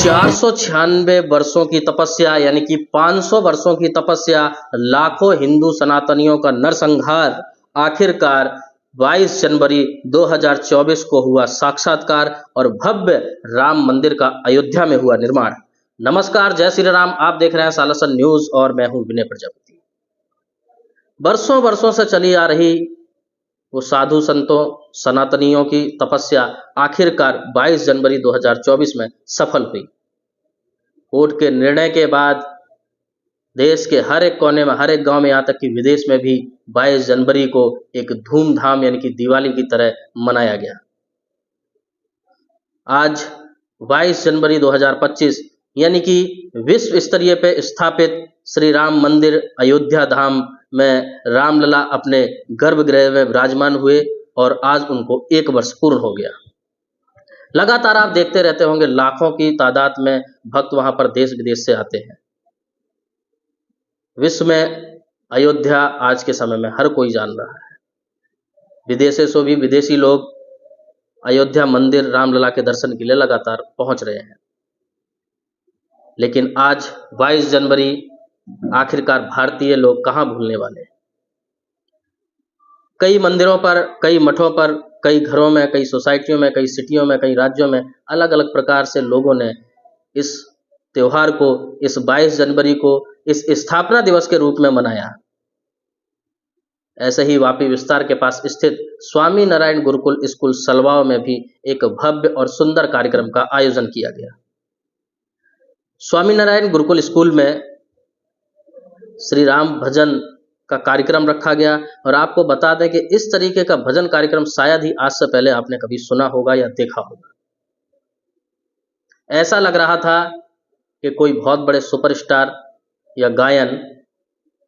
496 वर्षों की तपस्या यानी कि 500 वर्षों की तपस्या, लाखों हिंदू सनातनियों का नरसंहार, आखिरकार 22 जनवरी 2024 को हुआ साक्षात्कार और भव्य राम मंदिर का अयोध्या में हुआ निर्माण। नमस्कार, जय श्री राम। आप देख रहे हैं सालसन न्यूज और मैं हूं विनय प्रजापति। वर्षों वर्षों से चली आ रही वो साधु संतों सनातनियों की तपस्या आखिरकार 22 जनवरी 2024 में सफल हुई। कोर्ट के निर्णय के बाद देश के हर एक कोने में, हर एक गांव में, यहाँ तक कि विदेश में भी 22 जनवरी को एक धूमधाम यानी कि दिवाली की तरह मनाया गया। आज 22 जनवरी 2025 यानी कि विश्व स्तरीय पे स्थापित श्री राम मंदिर अयोध्या धाम में रामलला अपने गर्भगृह में विराजमान हुए और आज उनको 1 वर्ष पूर्ण हो गया। लगातार आप देखते रहते होंगे, लाखों की तादाद में भक्त वहां पर देश विदेश से आते हैं। विश्व में अयोध्या आज के समय में हर कोई जान रहा है। विदेशों से भी विदेशी लोग अयोध्या मंदिर रामलला के दर्शन के लिए लगातार पहुंच रहे हैं। लेकिन आज 22 जनवरी आखिरकार भारतीय लोग कहां भूलने वाले। कई मंदिरों पर, कई मठों पर, कई घरों में, कई सोसाइटियों में, कई सिटियों में, कई राज्यों में अलग अलग प्रकार से लोगों ने इस त्योहार को, इस 22 जनवरी को इस स्थापना दिवस के रूप में मनाया। ऐसे ही वापी विस्तार के पास स्थित स्वामी नारायण गुरुकुल स्कूल सलवाओं में भी एक भव्य और सुंदर कार्यक्रम का आयोजन किया गया। स्वामी नारायण गुरुकुल स्कूल में श्री राम भजन का कार्यक्रम रखा गया और आपको बता दें कि इस तरीके का भजन कार्यक्रम शायद ही आज से पहले आपने कभी सुना होगा या देखा होगा। ऐसा लग रहा था कि कोई बहुत बड़े सुपरस्टार या गायन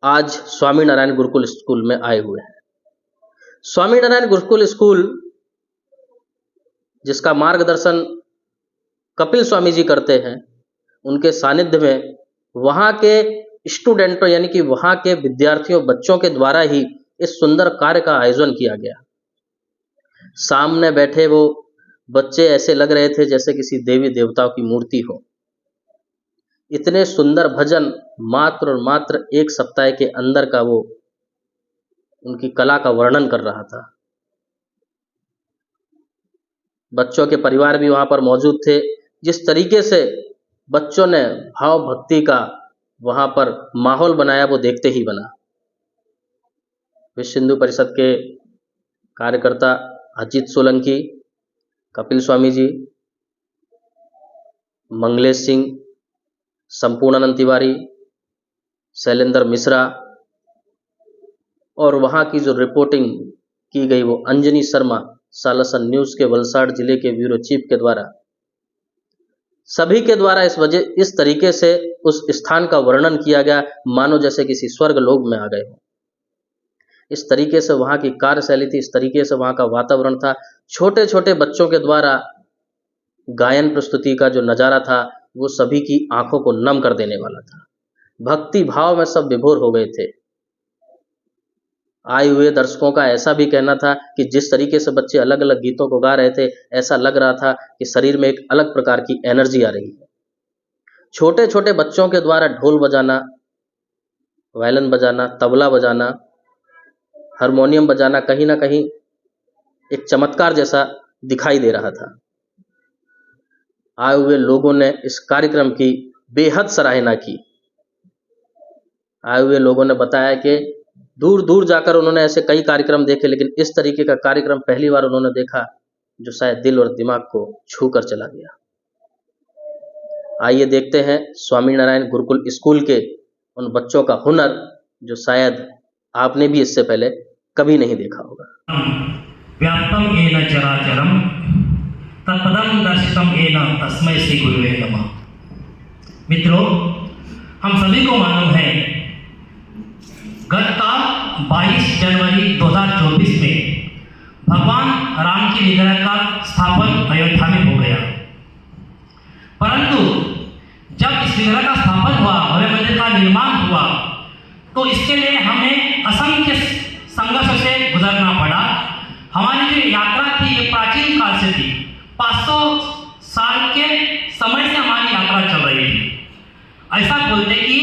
आज स्वामी नारायण गुरुकुल स्कूल में आए हुए हैं। स्वामी नारायण गुरुकुल स्कूल जिसका मार्गदर्शन कपिल स्वामी जी करते हैं, उनके सानिध्य में वहां के स्टूडेंटों यानी कि वहां के विद्यार्थियों, बच्चों के द्वारा ही इस सुंदर कार्य का आयोजन किया गया। सामने बैठे वो बच्चे ऐसे लग रहे थे जैसे किसी देवी देवताओं की मूर्ति हो। इतने सुंदर भजन मात्र और मात्र 1 सप्ताह के अंदर का वो उनकी कला का वर्णन कर रहा था। बच्चों के परिवार भी वहां पर मौजूद थे। जिस तरीके से बच्चों ने भाव भक्ति का वहां पर माहौल बनाया, वो देखते ही बना। विश्व हिंदू परिषद के कार्यकर्ता अजीत सोलंकी, कपिल स्वामी जी, मंगलेश सिंह, संपूर्णानंद तिवारी, शैलेंद्र मिश्रा और वहां की जो रिपोर्टिंग की गई वो अंजनी शर्मा, सालसन न्यूज के वलसाड़ जिले के ब्यूरो चीफ के द्वारा, सभी के द्वारा इस तरीके से उस स्थान का वर्णन किया गया मानो जैसे किसी स्वर्ग लोक में आ गए हो। इस तरीके से वहां की कार्यशैली थी, इस तरीके से वहां का वातावरण था। छोटे छोटे बच्चों के द्वारा गायन प्रस्तुति का जो नजारा था वो सभी की आंखों को नम कर देने वाला था। भक्ति भाव में सब विभोर हो गए थे। आए हुए दर्शकों का ऐसा भी कहना था कि जिस तरीके से बच्चे अलग अलग गीतों को गा रहे थे, ऐसा लग रहा था कि शरीर में एक अलग प्रकार की एनर्जी आ रही है। छोटे छोटे बच्चों के द्वारा ढोल बजाना, वायलिन बजाना, तबला बजाना, हारमोनियम बजाना कहीं ना कहीं एक चमत्कार जैसा दिखाई दे रहा था। आए हुए लोगों ने इस कार्यक्रम की बेहद सराहना की। आए हुए लोगों ने बताया कि दूर दूर जाकर उन्होंने ऐसे कई कार्यक्रम देखे, लेकिन इस तरीके का कार्यक्रम पहली बार उन्होंने देखा जो शायद दिल और दिमाग को छू कर चला गया। आइए देखते हैं स्वामी नारायण गुरुकुल स्कूल के उन बच्चों का हुनर जो शायद आपने भी इससे पहले कभी नहीं देखा होगा। व्याप्तम येन चराचरम तत्पदम दर्शितम येन तस्मै श्री गुरुवे नमः। मित्रों, हम सभी को मालूम है गत 22 जनवरी 2024 में भगवान राम की विग्रह का स्थापन अयोध्या में हो गया। परंतु जब इस विग्रह का स्थापन हुआ, भव्य मंदिर का निर्माण हुआ, तो इसके लिए हमें असंख्य संघर्ष से गुजरना पड़ा। हमारी जो यात्रा थी ये प्राचीन काल से थी। 500 साल के समय से हमारी यात्रा चल रही थी। ऐसा बोलते कि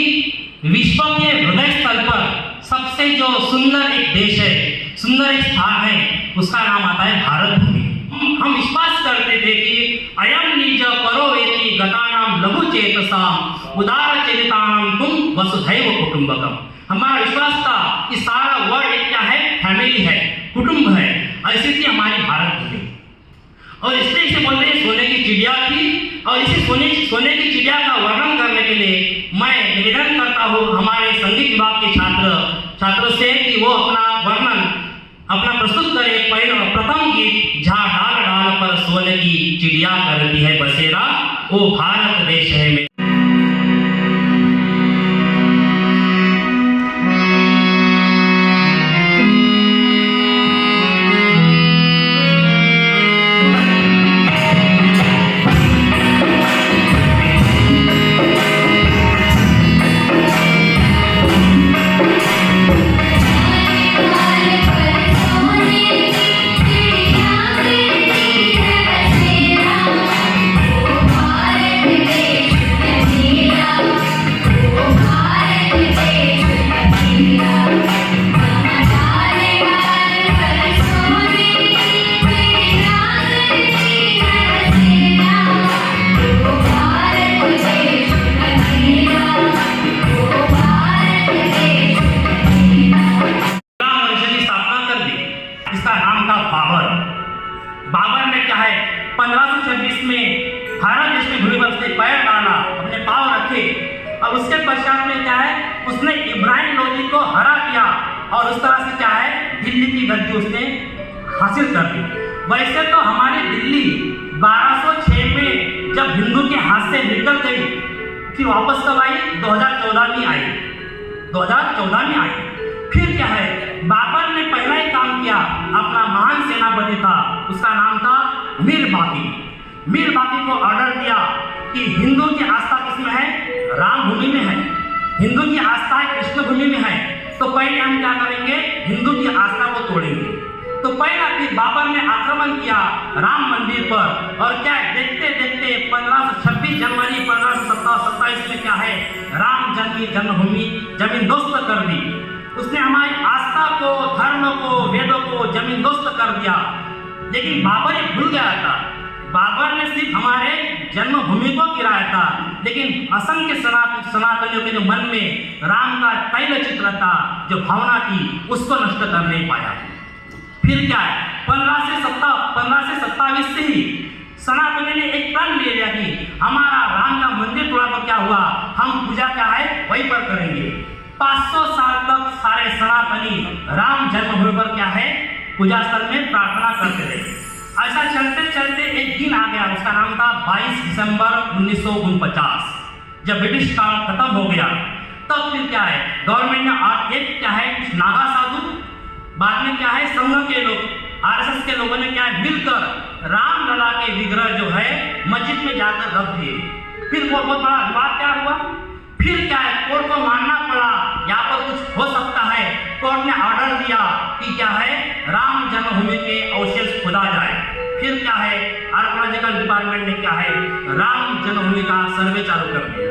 विश्व के हृदय स्थल पर सबसे जो सुंदर एक देश है, सुंदर एक स्थान है, उसका नाम आता है भारत भूमि। हम विश्वास करते थे कि अयम निज परो वेति गतानाम लघु चेतसाम उदार चरितानाम तुम वसुधैव कुटुंबकम। हमारा विश्वास था कि सारा वर्ल्ड एक क्या है, फैमिली है, कुटुंब है। ऐसी थी हमारी भारत भूमि। और इसलिए इसे बोलते हैं सोने की चिड़िया थी। और इसी सोने की चिड़िया का वर्णन करने के लिए मैं निवेदन करता हूँ हमारे संगीत विभाग के छात्रों से कि वो अपना प्रस्तुत करे प्रथम गीत जहाँ डाल डाल पर सोने की चिड़िया करती है बसेरा, वो भारत देश है मेरा। बाबर ने क्या है 1526 में भारत देश में भूमि पर उसने पैर डाला, अपने पांव रखे और उसके पश्चात में क्या है उसने इब्राहिम लोदी को हरा दिया और उस तरह से क्या है दिल्ली की गद्दी उसने हासिल कर दी। वैसे तो हमारी दिल्ली 1206 में जब हिंदू के हाथ से निकल गई, फिर वापस कब आई? 2014 में आई। 2014 में आई। फिर क्या है बाबर ने पहला ही काम किया, अपना महान सेनापति था, उसका नाम था मीर बाकी को ऑर्डर दिया कि हिंदू की आस्था किसमें है? राम भूमि में है। हिंदू की आस्था कृष्ण भूमि में है, तो पहले हम क्या करेंगे? हिंदू की आस्था को तोड़ेंगे। तो पहला फिर बाबर ने आक्रमण किया राम मंदिर पर और क्या देखते देखते 1526 जनवरी 1527 में क्या है राम जन्मभूमि जमीन दोस्त कर दी। उसने हमारी आस्था को, धर्म को, वेदों को जमीन दोस्त कर दिया। लेकिन बाबर ये भूल गया था, बाबर ने सिर्फ हमारे जन्मभूमि को गिराया था, लेकिन असंख्य सनातनियों के जो मन में राम का तैल चित्र था, जो भावना थी, उसको नष्ट कर नहीं पाया। फिर क्या है 1527 से ही सनातनी ने एक प्रण ले लिया कि हमारा राम का मंदिर तोड़ा तो क्या हुआ, हम पूजा क्या है वहीं पर करेंगे। 500 साल तक सारे सनातनी राम जन्मभूमि पर क्या है पूजा स्थल में प्रार्थना करते रहे। ऐसा चलते चलते एक दिन आ गया, उसका नाम था 22 दिसंबर 1949। जब ब्रिटिश काल खत्म हो गया तब फिर क्या है गवर्नमेंट ने एक क्या है कुछ नागा साधु, बाद में क्या है संघ के लोग, आरएसएस के लोगों ने क्या है मिलकर रामलला के विग्रह जो है मस्जिद में जाकर रख दिए। फिर वो बहुत बड़ा विवाद क्या हुआ। फिर क्या है कोर्ट को मानना पड़ा, यहाँ पर कुछ हो सकता है। कोर्ट ने ऑर्डर दिया कि क्या है राम जन्मभूमि के अवशेष खोदा जाए। फिर क्या है आर्कोलॉजिकल डिपार्टमेंट ने क्या है राम जन्मभूमि का सर्वे चालू कर दिया।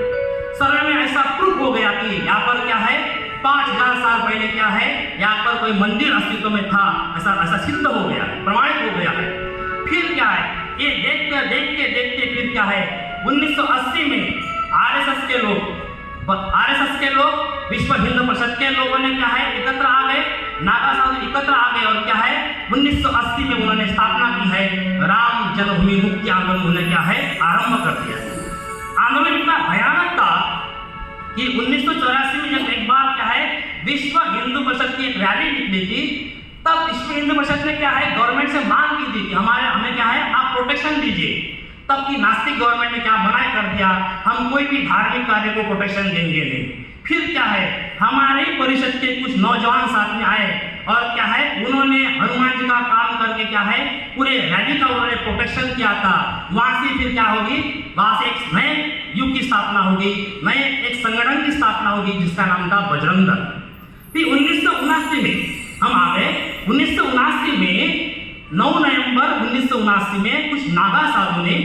सर्वे में ऐसा प्रूफ हो गया कि यहाँ पर क्या है 5000 साल पहले क्या है यहाँ पर कोई मंदिर अस्तित्व में था, ऐसा सिद्ध हो गया, प्रमाणित हो गया है। फिर क्या है ये देखते फिर क्या है 1980 में आरएसएस के लोग विश्व हिंदू परिषद के लोगों ने क्या है एकत्र आ गए, नागा साधु एकत्र आ गए और क्या है 1980 में उन्होंने स्थापना की है राम जन्मभूमि मुक्ति आंदोलन उन्होंने क्या है आरंभ कर दिया। आंदोलन इतना भयानक था कि 1984 में जब एक बार क्या है विश्व हिंदू परिषद की एक रैली निकली थी, तब विश्व हिंदू परिषद ने क्या है गवर्नमेंट से मांग की थी कि हमें क्या है आप प्रोटेक्शन दीजिए। तब की नास्तिक गवर्नमेंट ने क्या मना कर दिया, हम कोई भी धार्मिक कार्य को प्रोटेक्शन देंगे नहीं। फिर क्या है हमारे परिषद के कुछ नौजवान साथ में आए और क्या है उन्होंने हनुमान जी का काम करके क्या है पूरे रैली का उन्होंने प्रोटेक्शन किया था। वहां से फिर क्या होगी, वहां से एक नए युग की स्थापना होगी, नए एक संगठन की स्थापना होगी जिसका नाम था बजरंग दल। फिर 1979 में हम आ गए। 1979 में 9 नवंबर 1979 में कुछ नागा साधु ने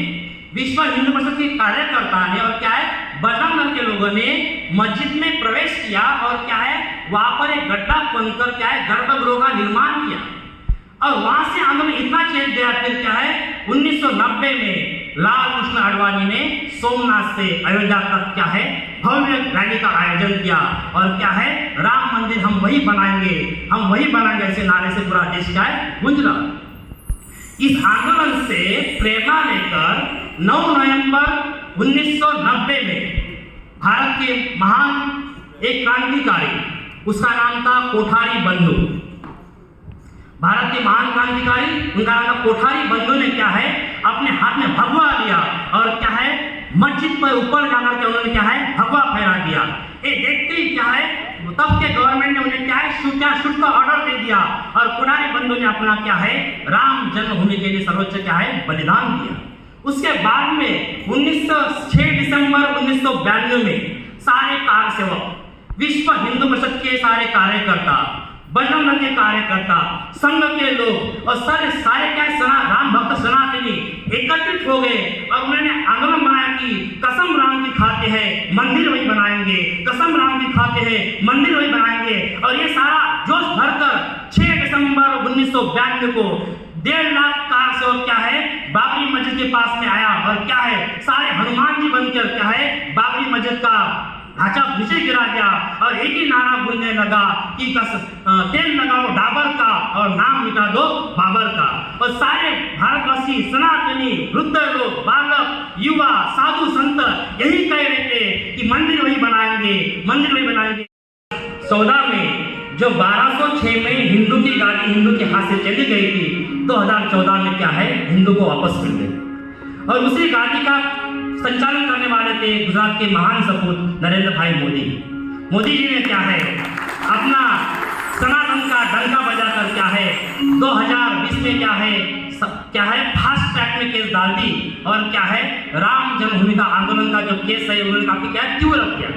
विश्व हिंदू परिषद के कार्यकर्ता ने और क्या है बजरंग दल के लोगों ने मस्जिद में प्रवेश किया और क्या है वहां पर एक गड्ढा खोदकर क्या है गर्भगृह का निर्माण किया और वहां से आंदोलन इतना चेंज गया। फिर क्या है 1990 में लाल कृष्ण आडवाणी ने सोमनाथ से अयोध्या तक क्या है भव्य रैली का आयोजन किया और क्या है राम मंदिर हम वही बनाएंगे ऐसे नारे से पूरा देश क्या है गूंज रहा। इस आंदोलन से प्रेरणा लेकर 9 नवंबर 1990 में भारत के महान एक क्रांतिकारी, उसका नाम था कोठारी बंधु। भारत के महान क्रांतिकारी, उनका नाम था कोठारी बंधु ने क्या है अपने हाथ में भगवा लिया और क्या है मस्जिद पर ऊपर जाकर के उन्होंने क्या है भगवा फहरा दिया। ये देखते ही क्या है तब के गवर्नमेंट ने उन्हें क्या है शूट का ऑर्डर दे दिया और कोठारी बंधु ने अपना क्या है राम जन्मभूमि के लिए सर्वोच्च क्या है बलिदान दिया। उसके बाद में 6 दिसंबर 1992 में सारे कार सेवक, विश्व हिंदू परिषद के सारे कार्यकर्ता, बजरंग दल के कार्यकर्ता, संघ के लोग और सारे क्या राम भक्त सनातनी एकत्रित हो गए और उन्होंने आंदोलन बनाया कि कसम राम की खाते हैं मंदिर वही बनाएंगे, कसम राम की खाते हैं मंदिर वही बनाएंगे। और ये सारा जोश भरकर 6 दिसंबर 1992 को 1.5 लाख कार सेवक क्या है बाबरी मस्जिद के पास में आया और क्या है सारे हनुमान जी बनकर क्या है बाबरी मस्जिद का ढांचा नीचे गिरा दिया और एक ही नारा गूंजने लगा कि तेल लगाओ डाबर का और नाम मिटा दो बाबर का। और सारे भारतवासी सनातनी वृद्ध लोग, बालक, युवा, साधु संत यही कह रहे थे कि मंदिर वही बनाएंगे। 14 में जो 1206 में हिंदू की गाड़ी हिंदू के हाथ से चली गई थी 2014 में क्या है हिंदू को वापस मिल गई और उसी गाड़ी का संचालन करने वाले थे गुजरात के महान सपूत नरेंद्र भाई मोदी जी ने क्या है अपना सनातन का डंका बजाकर क्या है 2020 में क्या है फास्ट ट्रैक में केस डाल दी और क्या है राम जन्मभूमि का आंदोलन का जो केस है उन्होंने काफी क्या है तीव्र किया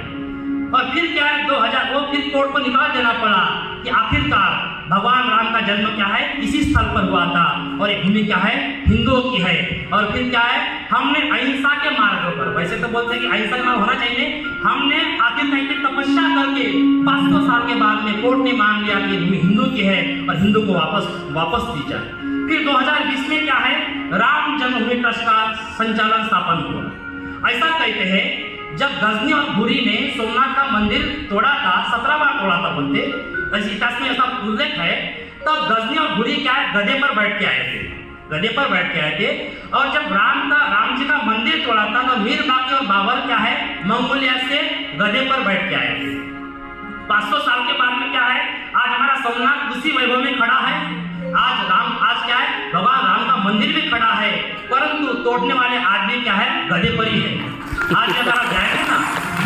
और फिर क्या है 2000 वो फिर कोर्ट को निकाल देना पड़ा कि आखिरकार भगवान राम का जन्म क्या है इसी स्थल पर हुआ था और ये भूमि क्या है हिंदुओं की है। और फिर क्या है हमने अहिंसा के मार्गों पर, वैसे तो बोलते हैं कि अहिंसा का मार्ग होना चाहिए, हमने आखिर तपस्या करके 500 साल के बाद में कोर्ट ने मान लिया कि भूमि हिंदू की है और हिंदू को वापस दी जाए। फिर 2020 में क्या है राम जन्मभूमि ट्रस्ट का संचालन स्थापन हुआ। ऐसा कहते हैं जब गजनी और घुरी ने सोमनाथ का मंदिर तोड़ा था, 17 बार तोड़ा था बोलते, इतिहास में ऐसा उल्लेख है। तब गजनी और घुरी क्या है गधे पर बैठ के आए थे और जब राम जी का मंदिर तोड़ा था तो मीर बाकी और बाबर क्या है मंगोलिया से गधे पर बैठ के आए थे। 500 साल के बाद में क्या है आज हमारा सोमनाथ उसी वैभव में खड़ा है। आज क्या है भगवान राम का मंदिर भी खड़ा है, परंतु तोड़ने वाले आदमी क्या है गधे पर ही है। आज अगर आप जाएंगे ना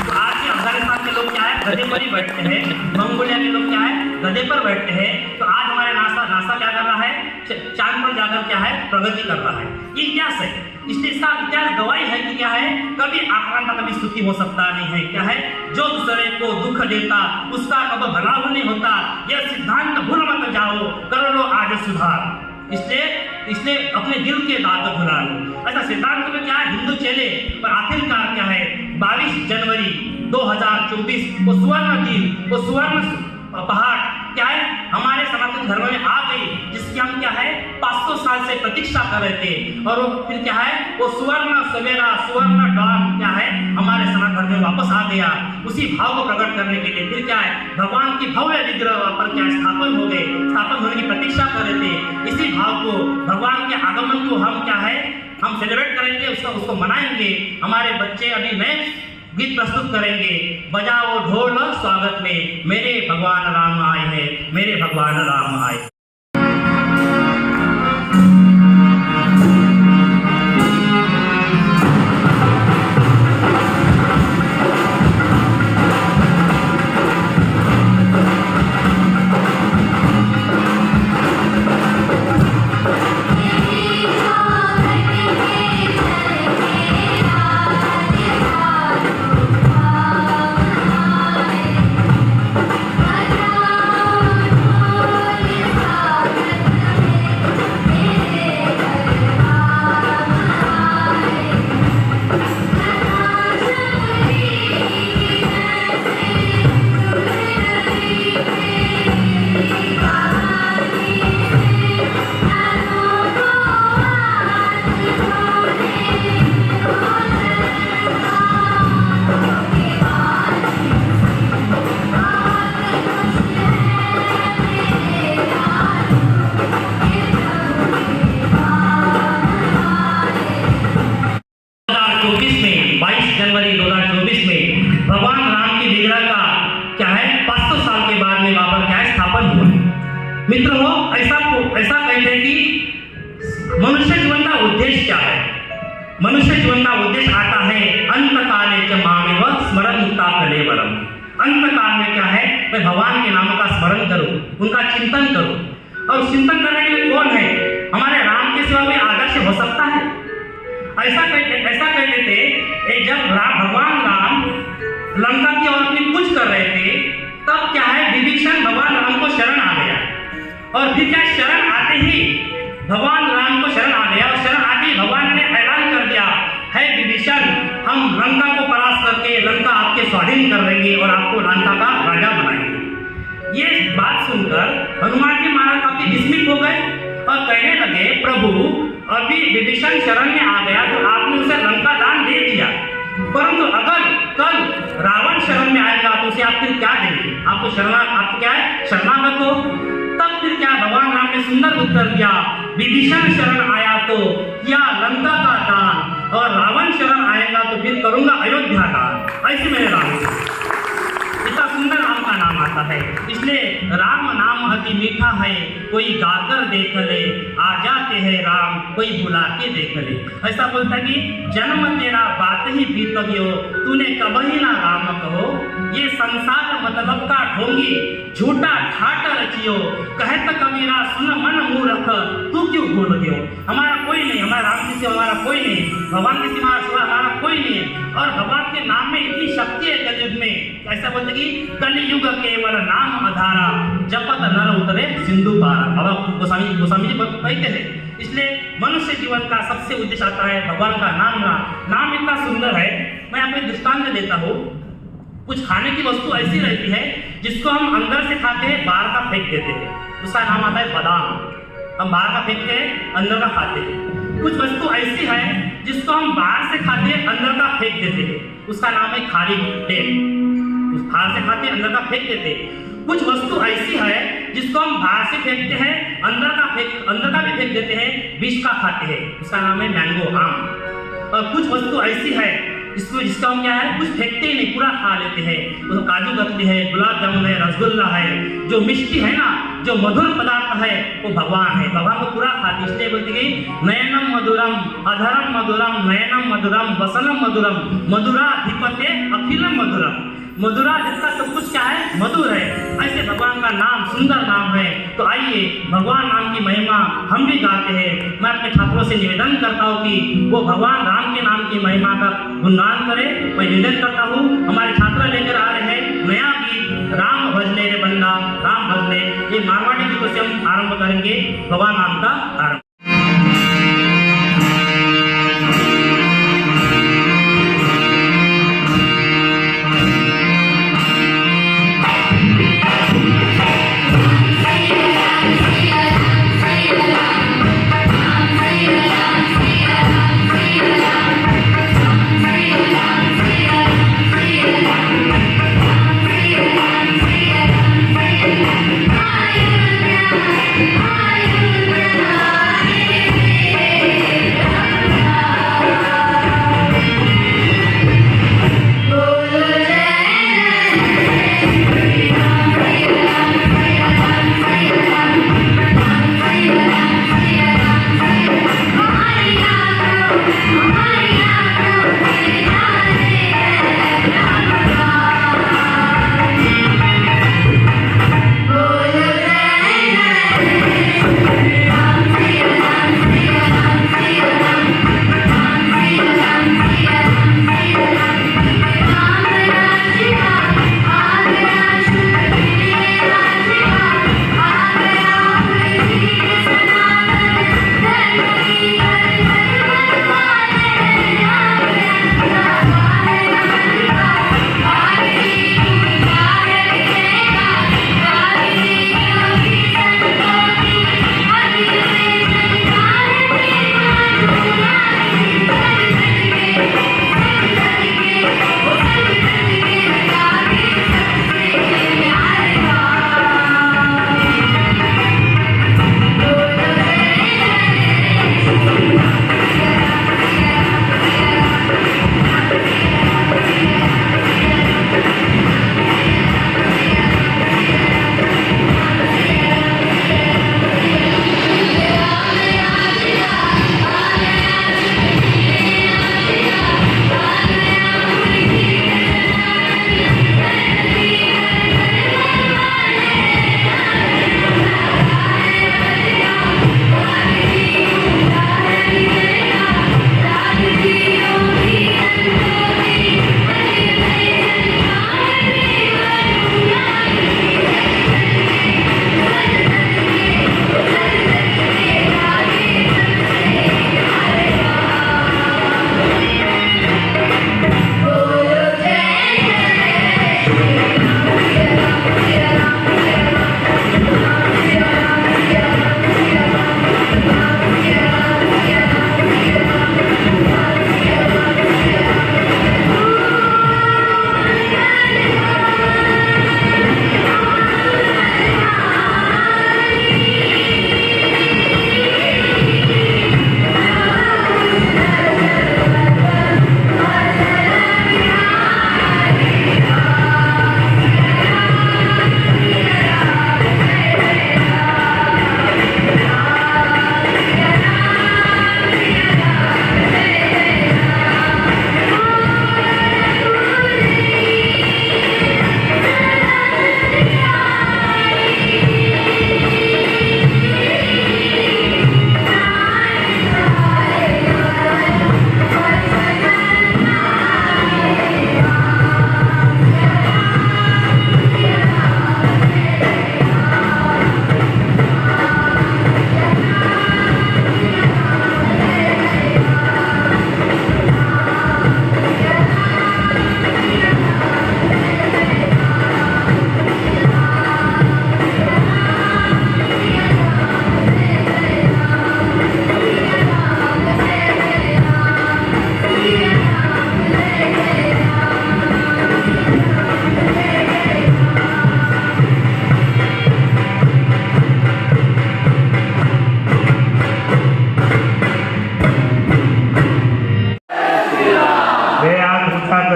तो आज के अफगानिस्तान के लोग क्या है गधे पर ही बैठते हैं, मंगोलिया के लोग क्या है गधे पर बैठते हैं। तो आज हमारे नासा क्या कर रहा है चांद पर जाकर क्या है प्रगति कर रहा है। ये इतिहास है, इसलिए इसका इतिहास गवाही है कि क्या है कभी आक्रांता कभी सुखी हो सकता नहीं है। क्या है जो दूसरे को दुख देता उसका कभी भला नहीं होता, यह सिद्धांत भूल मत जाओ कर लो आज सुधार। इसलिए अपने दिल के दाग भुला लो, ऐसा सिद्धांत में क्या है हिंदू चले। पर आखिरकार क्या है 22 जनवरी 2024 वो स्वर्ण दिन, वो स्वर्ण पहाड़ क्या है हमारे सनातन धर्म में आ गई, जिसकी हम क्या है 500 साल से प्रतीक्षा कर रहे थे और वो फिर क्या है वो सुवर्ण सवेरा सुवर्ण दान क्या है हमारे सनातन धर्म में वापस आ गया। उसी भाव को प्रकट करने के लिए फिर क्या है भगवान की भव्य विग्रह पर क्या स्थापन होने की प्रतीक्षा कर रहे थे। इसी भाव को भगवान के आगमन को हम क्या है हम सेलिब्रेट करेंगे, उसको मनाएंगे। हमारे बच्चे अभी नए गीत प्रस्तुत करेंगे, बजाओ ढोल स्वागत में मेरे भगवान राम आए हैं, मेरे भगवान राम आए। Yeah. जनवरी 2024 में भगवान राम की विग्रह का क्या है 500 साल के बाद में वहां पर क्या है स्थापन हुआ। मित्रों, ऐसा कहते हैं कि मनुष्य जीवन का उद्देश्य क्या है? मनुष्य जीवन का उद्देश्य आता है अंत काले च मामेव स्मरण मुक्ता कलेवरम। अंत काल में क्या है, मैं भगवान के नाम का स्मरण करूं, उनका चिंतन करूं। और चिंतन करने के लिए कौन है? हमारे राम के सिवा कोई आदर्श हो सकता है? ऐसा कहते थे जब भगवान राम लंका की ओर अपनी कूच कर रहे थे, तब क्या है विभीषण भगवान राम को शरण आ गया। और फिर क्या शरण आते ही भगवान राम को शरण आ गया, और शरण आते ही भगवान ने ऐलान कर दिया, है विभीषण, हम लंका को परास्त करके लंका आपके स्वाधीन कर देंगे और आपको लंका का राजा बनाएंगे। ये बात सुनकर हनुमान जी महाराज काफी विस्मित हो गए और कहने लगे, प्रभु अभी विभीषण शरण में आ गया तो आपने उसे लंका दान दे दिया, परंतु अगर कल रावण शरण में आएगा तो उसे आप फिर क्या देंगे? आप क्या है शरणागत हो। तब फिर क्या भगवान राम ने सुंदर उत्तर दिया, विभीषण शरण आया तो किया लंका का दान, और रावण शरण आएगा तो फिर करूंगा अयोध्या दान। ऐसे मेरे राम इतना सुंदर राम का नाम आता है। इसलिए राम नाम अति मीठा है, कोई गाकर देख ले, आ जाते हैं राम, कोई बुला के देख ले। ऐसा बोलता है कि जन्म तेरा बात ही बीतगियो, तूने कभी ना राम कहो, ये संसार मतलब का ढोंगी, झूठा ठाट रचियो, कहत कबीरा सुन मन मूर्ख, तू क्यों भूल गयो। हमारा कोई नहीं, हमारा राम के सिवा हमारा कोई नहीं, भगवान के सिवा हमारा कोई नहीं है। और भगवान के नाम में इतनी शक्ति है कलयुग में। ऐसा बोलते कि कलयुग केवल नाम आधारा, जपत नर उतरे सिंधु पारा। बाबा गोस्वामी जी कहते हैं। इसलिए मनुष्य जीवन का सबसे उद्देश्य आता है भगवान का नाम इतना सुंदर है। मैं आपको एक दृष्टांत देता हूँ। कुछ खाने की वस्तु ऐसी रहती है जिसको हम अंदर से खाते हैं, बाहर का फेंक देते हैं, उसका नाम आता है बादाम। हम बाहर का फेंकते हैं, अंदर का खाते हैं। कुछ वस्तु ऐसी है जिसको हम बाहर से खाते हैं, अंदर का फेंक देते हैं, उसका नाम है खारी तेल। बाहर से खाते हैं, अंदर का फेंक देते हैं। कुछ वस्तु ऐसी है जिसको हम बाहर से फेंकते हैं, अंदर का भी फेंक देते हैं, बीज का खाते हैं, उसका नाम है मैंगो, आम। और कुछ वस्तु ऐसी है जिसका हम क्या है कुछ फेंकते ही नहीं, पूरा खा लेते हैं। तो काजू कतली है, गुलाब जामुन है, रसगुल्ला है, जो मिष्टी है ना, जो मधुर पदार्थ है, वो भगवान है। भगवान को पूरा खाते, इसलिए बोलते कि नयनम मधुरम अधरम मधुरम नयनम मधुरम वसनम मधुरम मधुराधिपते अखिलम मधुरम। मधुरा जिसका सब कुछ क्या है मधुर है। ऐसे भगवान का नाम सुंदर नाम है। तो आइए भगवान नाम की महिमा हम भी गाते हैं। मैं अपने छात्रों से निवेदन करता हूँ कि वो भगवान राम के नाम की महिमा का गुणगान करें। मैं निवेदन करता हूँ। हमारे छात्र लेकर आ रहे हैं नया गीत, राम भजले रे बंदा राम भजले। ये मारवाड़ी गीतों से हम आरंभ करेंगे भगवान नाम का आरंभ।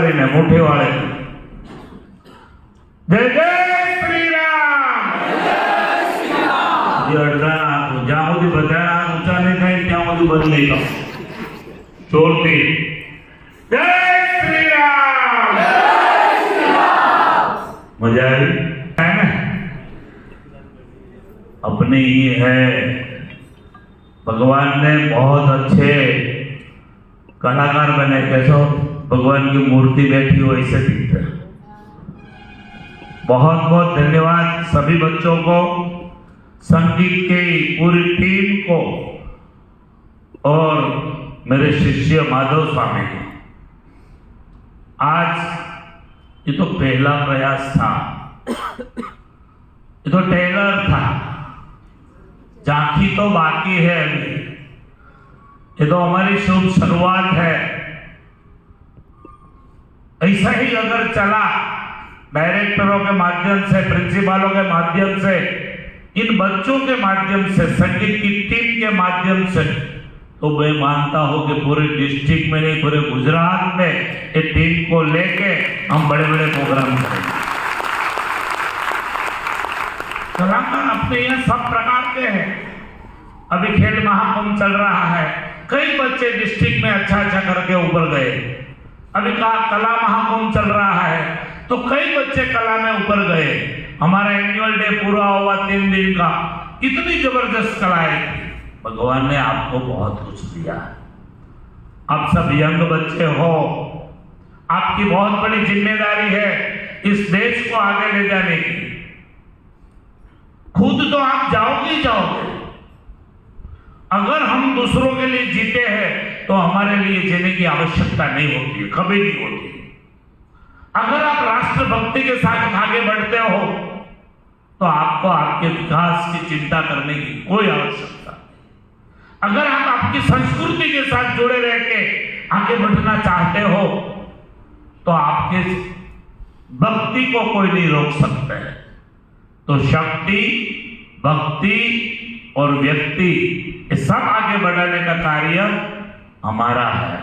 કરીને મુઠ્ઠી વાળે જય જય શ્રી રામ જે અડધા જ્યાં સુધી બધા ઊંચા નહીં થાય ત્યાં સુધી બંધ નહીં કરો જોરથી જય શ્રી રામ मजा आई है ना अपने ही है भगवान ने बहुत अच्छे कलाकार बने कैसे भगवान की मूर्ति बैठी हो ऐसे दिखते बहुत बहुत धन्यवाद सभी बच्चों को संगीत की पूरी टीम को और मेरे शिष्य माधव स्वामी को आज ये तो पहला प्रयास था ये तो टेलर था झांकी तो बाकी है अभी ये तो हमारी शुभ शुरुआत है ऐसा ही अगर चला डायरेक्टरों के माध्यम से प्रिंसिपलों के माध्यम से इन बच्चों के माध्यम से संगीत की टीम के माध्यम से तो मैं मानता हूं कि पूरे डिस्ट्रिक्ट में नहीं पूरे गुजरात में ये टीम को लेके हम बड़े बड़े प्रोग्राम करेंगे कलाकार अपने यहाँ सब प्रकार के हैं अभी खेल महाकुंभ चल रहा है कई बच्चे डिस्ट्रिक्ट में अच्छा अच्छा करके ऊपर गए अभी कला महाकुंभ चल रहा है तो कई बच्चे कला में ऊपर गए हमारा एनुअल डे पूरा हुआ 3 दिन का कितनी जबरदस्त कलाएं थी भगवान ने आपको बहुत कुछ दिया आप सब यंग बच्चे हो आपकी बहुत बड़ी जिम्मेदारी है इस देश को आगे ले जाने की खुद तो आप जाओगे ही जाओगे अगर हम दूसरों के लिए जीते हैं तो हमारे लिए जीने की आवश्यकता नहीं होती कभी नहीं होती अगर आप राष्ट्रभक्ति के साथ आगे बढ़ते हो तो आपको आपके विकास की चिंता करने की कोई आवश्यकता नहीं अगर आप आपकी संस्कृति के साथ जुड़े रह के आगे बढ़ना चाहते हो तो आपके भक्ति को कोई नहीं रोक सकता है तो शक्ति भक्ति और व्यक्ति ये सब आगे बढ़ाने का कार्य हमारा है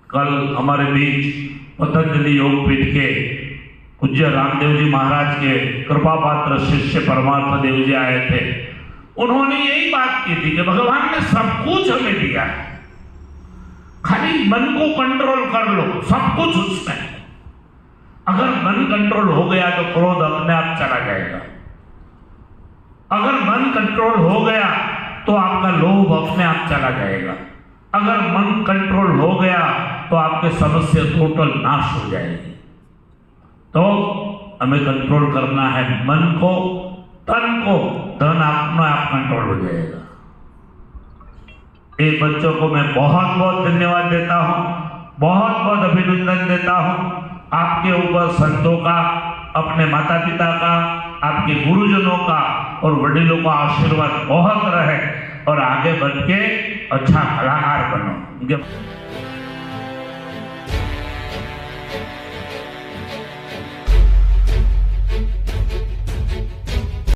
कल हमारे बीच पतंजलि योगपीठ के पूज्य रामदेव जी महाराज के कृपा पात्र शिष्य परमात्मा देव जी आए थे उन्होंने यही बात की थी कि भगवान ने सब कुछ हमें दिया है खाली मन को कंट्रोल कर लो सब कुछ उसमें अगर मन कंट्रोल हो गया तो क्रोध अपने आप चला जाएगा अगर मन कंट्रोल हो गया तो आपका लोभ अपने आप चला जाएगा अगर मन कंट्रोल हो गया तो आपके समस्या टोटल नाश हो जाएगी तो हमें कंट्रोल करना है मन को तन को धन अपना आप कंट्रोल हो जाएगा ये बच्चों को मैं बहुत बहुत धन्यवाद देता हूं बहुत बहुत अभिनंदन देता हूं आपके ऊपर संतों का अपने माता पिता का आपके गुरुजनों का और वडीलों का आशीर्वाद बहुत रहे और आगे बढ़ के अच्छा कलाकार बनो